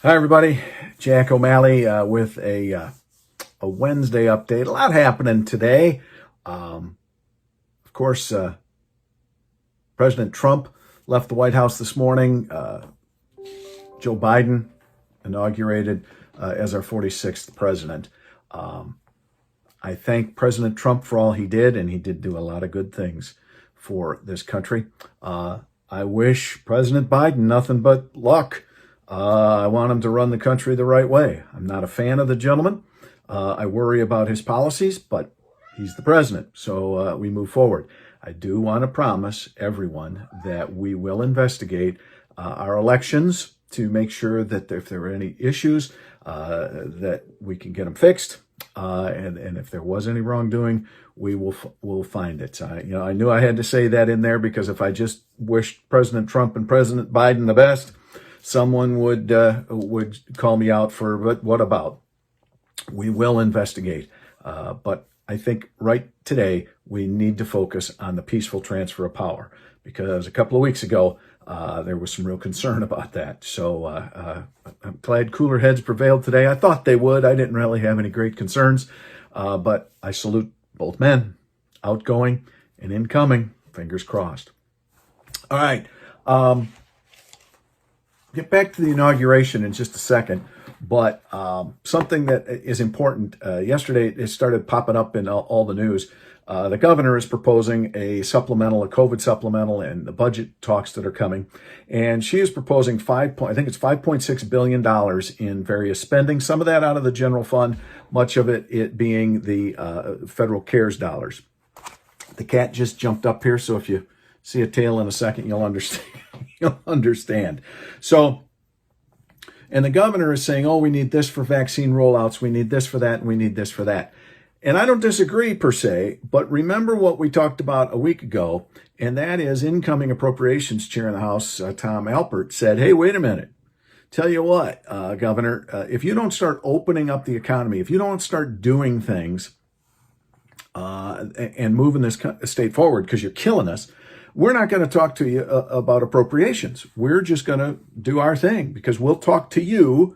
Hi, everybody. Jack O'Malley with a Wednesday update. A lot happening today. Of course, President Trump left the White House this morning. Joe Biden inaugurated as our 46th president. I thank President Trump for all he did, and he did do a lot of good things for this country. I wish President Biden nothing but luck. I want him to run the country the right way. I'm not a fan of the gentleman. I worry about his policies, but he's the president, so we move forward. I do want to promise everyone that we will investigate our elections to make sure that if there are any issues, that we can get them fixed. And if there was any wrongdoing, we'll find it. I knew I had to say that in there because if I just wished President Trump and President Biden the best, someone would call me out for, but what about? We will investigate. But I think right today, we need to focus on the peaceful transfer of power because a couple of weeks ago, there was some real concern about that. So I'm glad cooler heads prevailed today. I thought they would. I didn't really have any great concerns, but I salute both men, outgoing and incoming. Fingers crossed. All right. Get back to the inauguration in just a second, but something that is important. Yesterday, it started popping up in all the news. The governor is proposing a COVID supplemental, and the budget talks that are coming. And she is proposing I think it's $5.6 billion in various spending, some of that out of the general fund, much of it being the federal CARES dollars. The cat just jumped up here, so if you see a tail in a second, you'll understand. You'll understand. So, and the governor is saying, oh, we need this for vaccine rollouts, we need this for that, and we need this for that. And I don't disagree per se, but remember what we talked about a week ago, and that is incoming appropriations chair in the House, Tom Alpert, said, hey, wait a minute. Tell you what, Governor, if you don't start opening up the economy, if you don't start doing things and moving this state forward because you're killing us, we're not going to talk to you about appropriations. We're just going to do our thing because we'll talk to you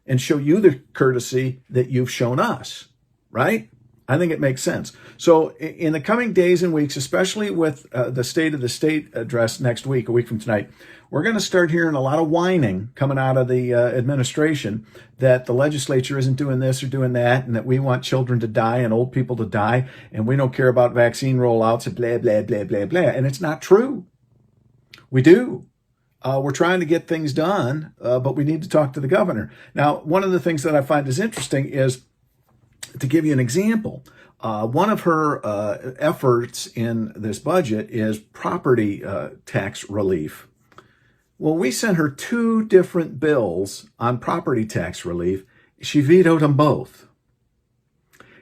and show you the courtesy that you've shown us, right? I think it makes sense. So in the coming days and weeks, especially with the State of the State address next week, a week from tonight, we're going to start hearing a lot of whining coming out of the administration that the legislature isn't doing this or doing that, and that we want children to die and old people to die, and we don't care about vaccine rollouts and blah, blah, blah, blah, blah. And it's not true. We do. We're trying to get things done, but we need to talk to the governor. Now, one of the things that I find is interesting is, to give you an example, one of her efforts in this budget is property tax relief. Well, we sent her two different bills on property tax relief. She vetoed them both.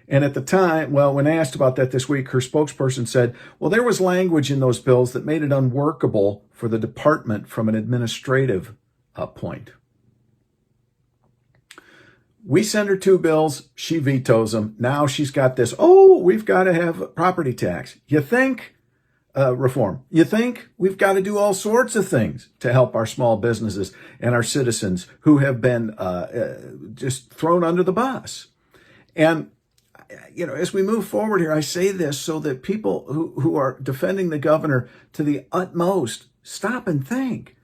And at the time, when asked about that this week, her spokesperson said, well, there was language in those bills that made it unworkable for the department from an administrative point. We send her two bills, she vetoes them. Now she's got this, we've got to have property tax. You think reform? You think we've got to do all sorts of things to help our small businesses and our citizens who have been just thrown under the bus? And, as we move forward here, I say this so that people who are defending the governor to the utmost stop and think.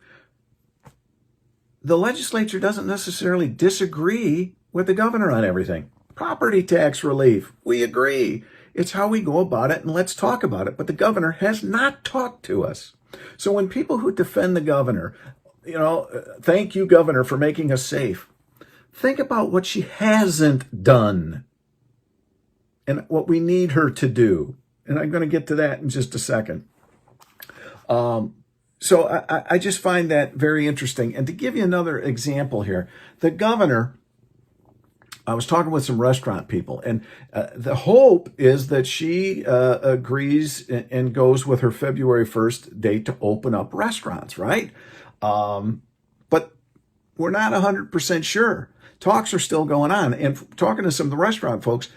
The legislature doesn't necessarily disagree with the governor on everything. Property tax relief, we agree. It's how we go about it, and let's talk about it. But the governor has not talked to us. So when people who defend the governor, thank you, governor, for making us safe, think about what she hasn't done and what we need her to do. And I'm going to get to that in just a second. So I just find that very interesting. And to give you another example here, the governor, I was talking with some restaurant people, and the hope is that she agrees and goes with her February 1st date to open up restaurants, right? But we're not 100% sure. Talks are still going on. And talking to some of the restaurant folks,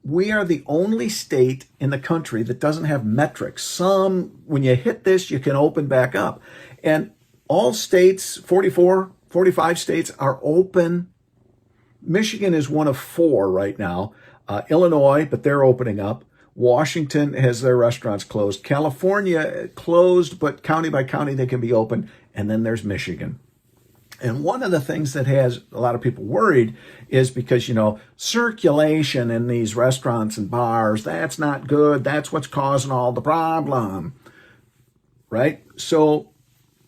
we are the only state in the country that doesn't have metrics. When you hit this, you can open back up. And all states, 44, 45 states are open. Michigan is one of 4 right now. Illinois, but they're opening up. Washington has their restaurants closed. California closed, but county by county they can be open. And then there's Michigan. And one of the things that has a lot of people worried is because, circulation in these restaurants and bars, that's not good. That's what's causing all the problem, right? So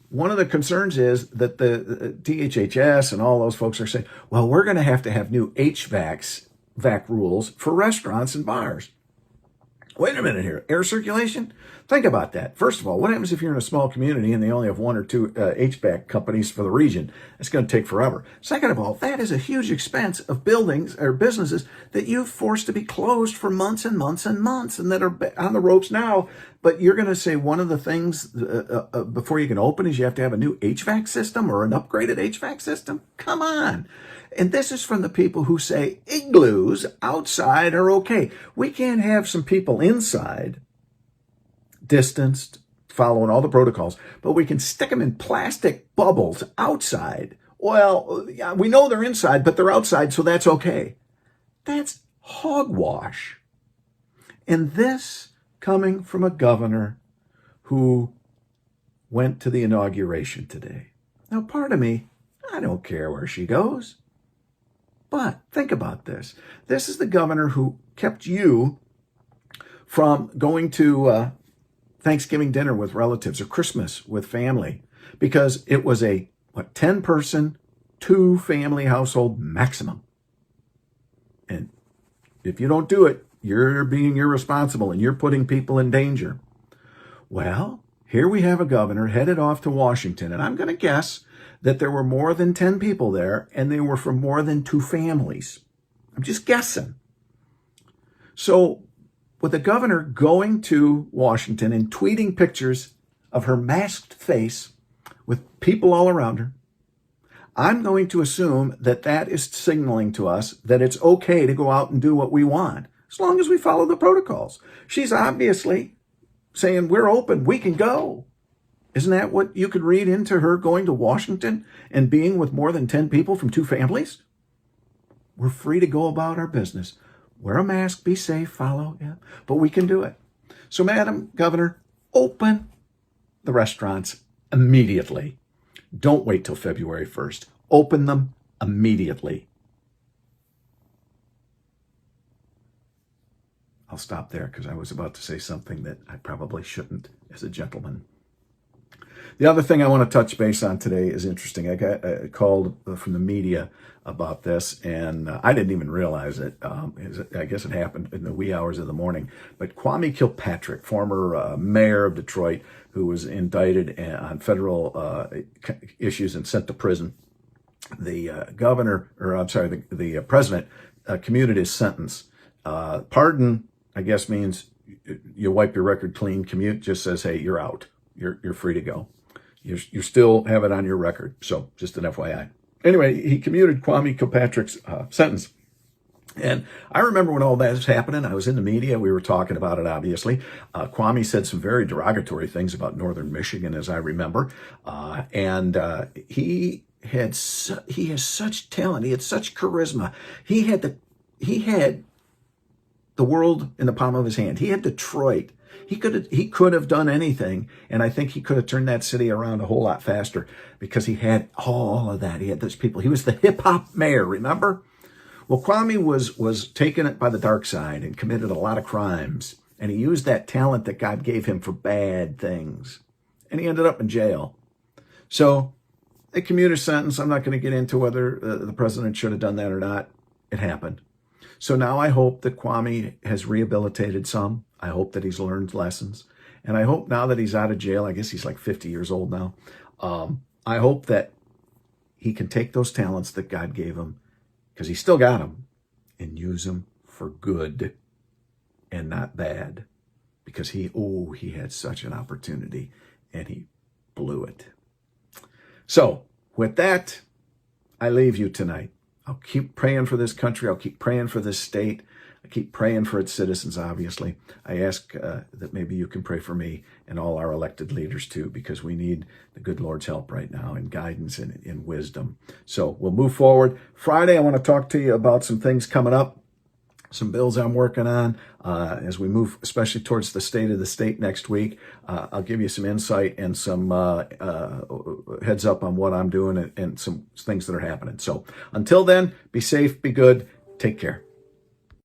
one of the concerns is that the DHHS and all those folks are saying, well, we're going to have new HVAC rules for restaurants and bars. Wait a minute here. Air circulation? Think about that. First of all, what happens if you're in a small community and they only have 1 or 2 HVAC companies for the region? It's going to take forever. Second of all, that is a huge expense of buildings or businesses that you've forced to be closed for months and months and months and that are on the ropes now. But you're going to say one of the things before you can open is you have to have a new HVAC system or an upgraded HVAC system? Come on. And this is from the people who say igloos outside are okay. We can't have some people inside, distanced, following all the protocols, but we can stick them in plastic bubbles outside. Well, yeah, we know they're inside, but they're outside, so that's okay. That's hogwash. And this coming from a governor who went to the inauguration today. Now, part of me, I don't care where she goes. But think about this. This is the governor who kept you from going to Thanksgiving dinner with relatives or Christmas with family because it was a 10-person, 2-family household maximum. And if you don't do it, you're being irresponsible and you're putting people in danger. Well, here we have a governor headed off to Washington, and I'm going to guess that there were more than 10 people there, and they were from more than 2 families. I'm just guessing. So, with the governor going to Washington and tweeting pictures of her masked face with people all around her, I'm going to assume that that is signaling to us that it's okay to go out and do what we want, as long as we follow the protocols. She's obviously saying, we're open, we can go. Isn't that what you could read into her going to Washington and being with more than 10 people from 2 families? We're free to go about our business. Wear a mask, be safe, follow, yeah, but we can do it. So, Madam Governor, open the restaurants immediately. Don't wait till February 1st. Open them immediately. I'll stop there because I was about to say something that I probably shouldn't as a gentleman. The other thing I want to touch base on today is interesting. I got called from the media about this, and I didn't even realize it. I guess it happened in the wee hours of the morning. But Kwame Kilpatrick, former mayor of Detroit, who was indicted on federal issues and sent to prison, the the president commuted his sentence. Pardon, I guess, means you wipe your record clean. Commute just says, hey, you're out. You're free to go. You still have it on your record. So just an FYI. Anyway, he commuted Kwame Kilpatrick's sentence. And I remember when all that was happening, I was in the media. We were talking about it, obviously. Kwame said some very derogatory things about Northern Michigan, as I remember. He has such talent. He had such charisma. He had the world in the palm of his hand. He had Detroit. He could have done anything, and I think he could have turned that city around a whole lot faster because he had all of that. He had those people. He was the hip-hop mayor, remember? Well, Kwame was taken by the dark side and committed a lot of crimes, and he used that talent that God gave him for bad things, and he ended up in jail. So they commuted a sentence. I'm not going to get into whether the president should have done that or not. It happened. So now I hope that Kwame has rehabilitated some. I hope that he's learned lessons. And I hope now that he's out of jail, I guess he's like 50 years old now. I hope that he can take those talents that God gave him, because he still got them, and use them for good and not bad. Because he had such an opportunity and he blew it. So with that, I leave you tonight. I'll keep praying for this country. I'll keep praying for this state. I keep praying for its citizens, obviously. I ask that maybe you can pray for me and all our elected leaders too, because we need the good Lord's help right now and guidance and wisdom. So we'll move forward. Friday, I want to talk to you about some things coming up, some bills I'm working on as we move, especially towards the state of the state next week. I'll give you some insight and some heads up on what I'm doing and some things that are happening. So until then, be safe, be good, take care.